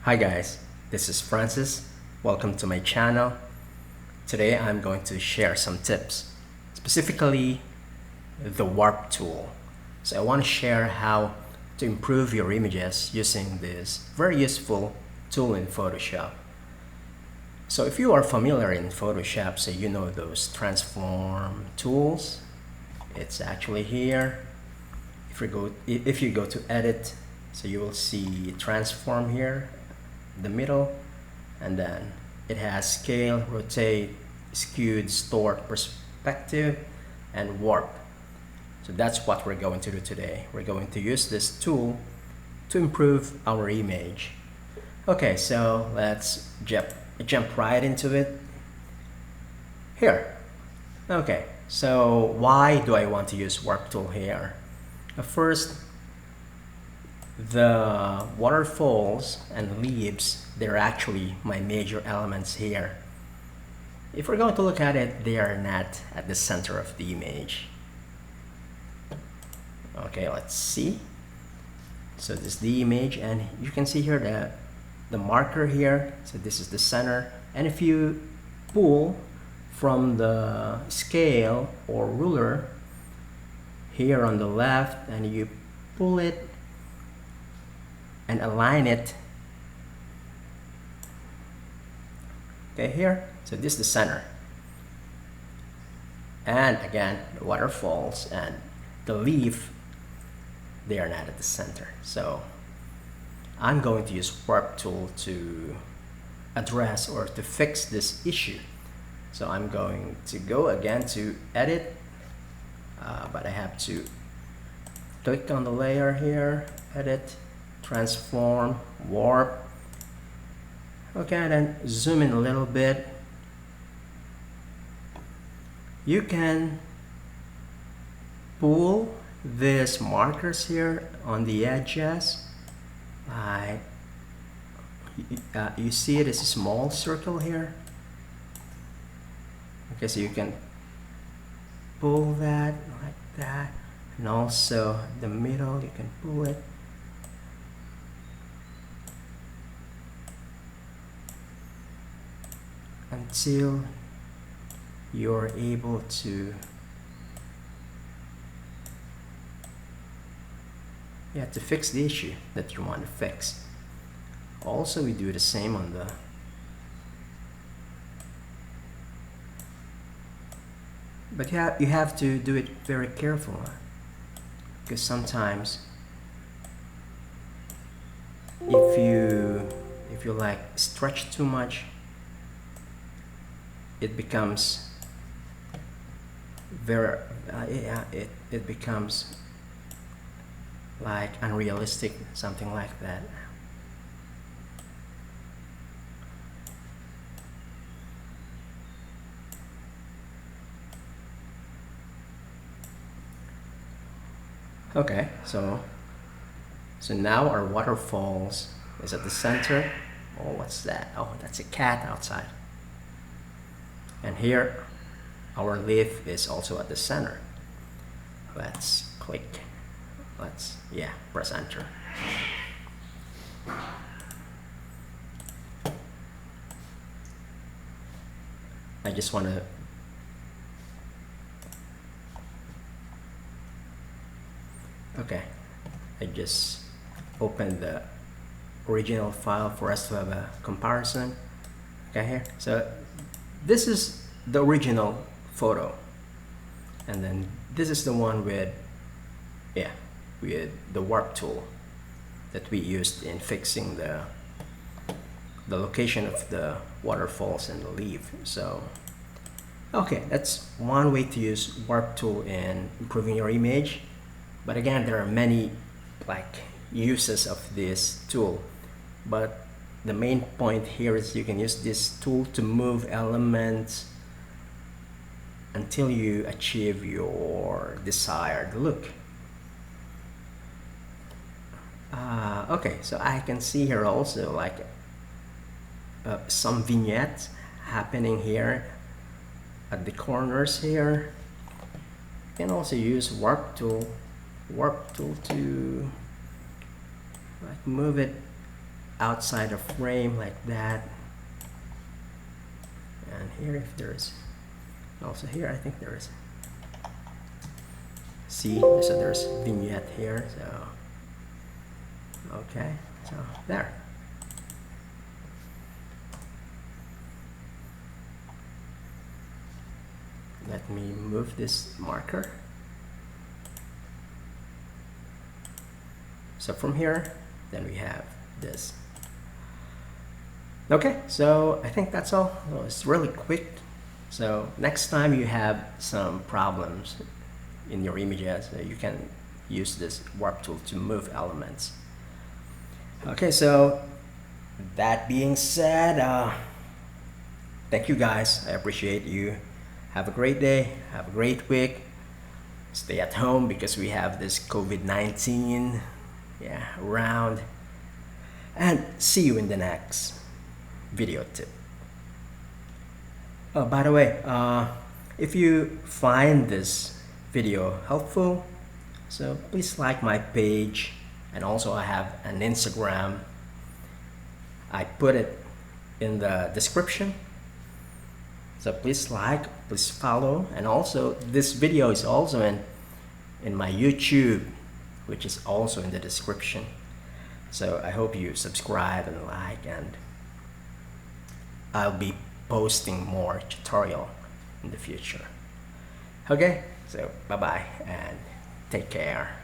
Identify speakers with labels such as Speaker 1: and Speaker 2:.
Speaker 1: Hi guys, this is Francis. Welcome to my channel. Today I'm going to share some tips, specifically the warp tool. So I want to share how to improve your images using this very useful tool in Photoshop. So if you are familiar in Photoshop, so you know those transform tools. It's actually here. If you go to edit, so you will see transform here, the middle, and then it has scale, rotate, skew, distort, perspective, and warp. So that's what we're going to do today. We're going to use this tool to improve our image. Okay, so let's jump right into it. Here. Okay, so why do I want to use warp tool here? First, the waterfalls and leaves, they're actually my major elements here. If we're going to look at it, they are not at the center of the image. Okay, let's see. So this is the image, and you can see here the marker here. So this is the center, and if you pull from the scale or ruler here on the left and you pull it and align it, okay, here, so this is the center, and again the waterfalls and the leaf, they are not at the center. So I'm going to use warp tool to address or to fix this issue. So I'm going to go again to edit, but I have to click on the layer here, edit, transform, warp. Okay, and then zoom in a little bit. You can pull these markers here on the edges. You see it as a small circle here. Okay, so you can pull that like that, and also the middle, you can pull it. Until you're able to fix the issue that you want to fix. Also, we do the same on the but you have to do it very careful, because sometimes if you like stretch too much, it becomes very it becomes like unrealistic, something like that. Okay, so now our waterfalls is at the center. Oh, what's that? Oh, that's a cat outside. And here our leaf is also at the center. Let's click. Let's press enter. I just want to I just opened the original file for us to have a comparison. Okay, here, so this is the original photo, and then this is the one with the warp tool that we used in fixing the location of the waterfalls and the leaf. So okay, that's one way to use warp tool in improving your image. But again, there are many uses of this tool, but the main point here is you can use this tool to move elements until you achieve your desired look. Okay, so I can see here also some vignettes happening here at the corners here. You can also use warp tool to move it outside the frame like that. And here, if there's also here, I think there's, see, so there's vignette here. So okay, so there. Let me move this marker. So from here, then we have this. Okay, so I think that's all. Well, it's really quick. So next time you have some problems in your images, you can use this warp tool to move elements. Okay, so that being said, thank you guys. I appreciate you. Have a great day. Have a great week. Stay at home because we have this COVID-19 around. And see you in the next video tip. Oh, by the way, if you find this video helpful, so please like my page, and also I have an Instagram. I put it in the description. So please like, please follow, and also this video is also in my YouTube, which is also in the description. So I hope you subscribe and like, and I'll be posting more tutorial in the future. Okay, so bye bye and take care.